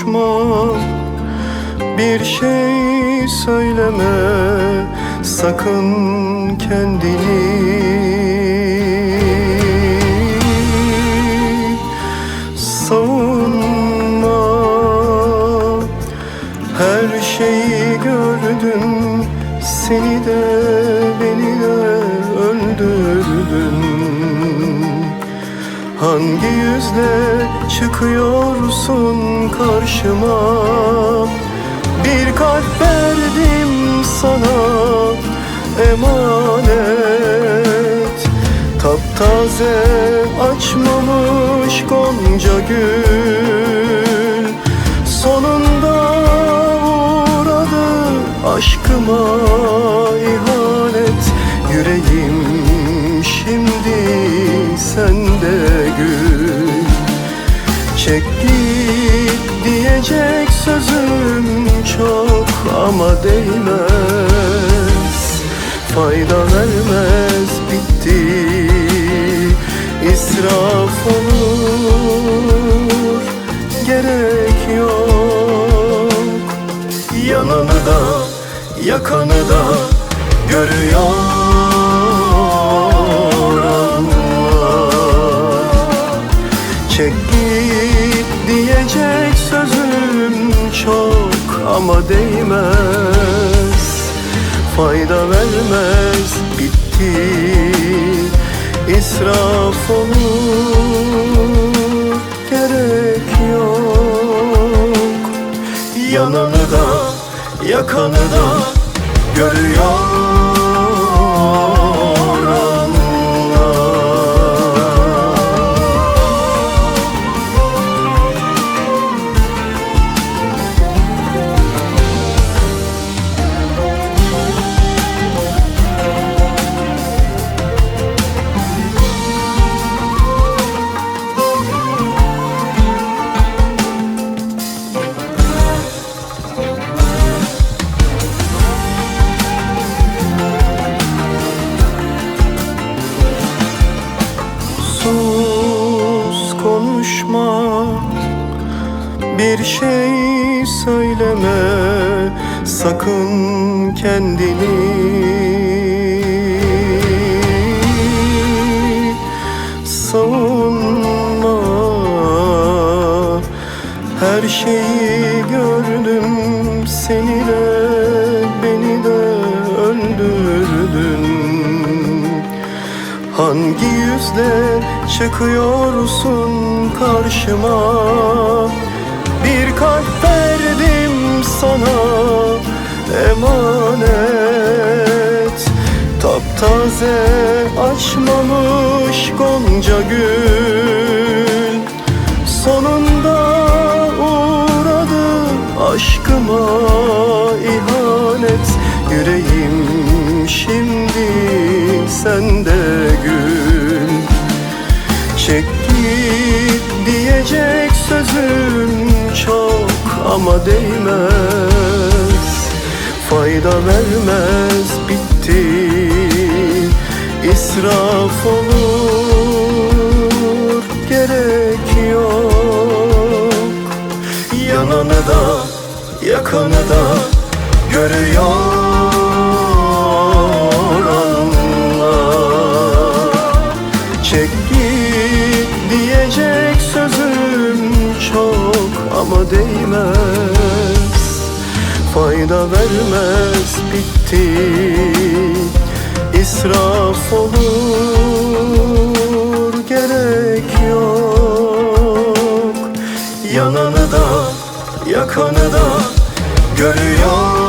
konuşma, bir şey söyleme sakın kendini. Savunma, her şeyi gördüm, seni de beni de öldürdün. Hangi yüzle çıkıyorsun karşıma? Bir kalp verdim sana emanet, taptaze açmamış gonca gül. Sonunda uğradı aşkıma ihanet, yüreğim şimdi sende gül. Çek git diyecek sözüm çok ama değmez, fayda vermez, bitti. İsraf olur, gerek yok. Yananı da yakanı da görüyor Allah. Çek git diyecek sözüm çok ama değmez, fayda vermez, bitti. İsraf olur, gerek yok. Yananı da yakanı da görüyor konuşma, bir şey söyleme sakın kendini. Savunma, her şeyi gördüm, seni de beni de öldürdün. Hangi yüzle çıkıyorsun karşıma? Bir kalp verdim sana emanet, taptaze açmamış gonca gül. Sonunda uğradı aşkıma ihanet, yüreğim şimdi sende gül. Çek git diyecek sözüm çok ama değmez, fayda vermez, bitti. İsraf olur, gerek yok. Yananı da yakanı da görüyor Allah. Çek git diyecek sözüm çok ama değmez, fayda vermez, bitti. İsraf olur, gerek yok. Yananı da yakanı da görüyor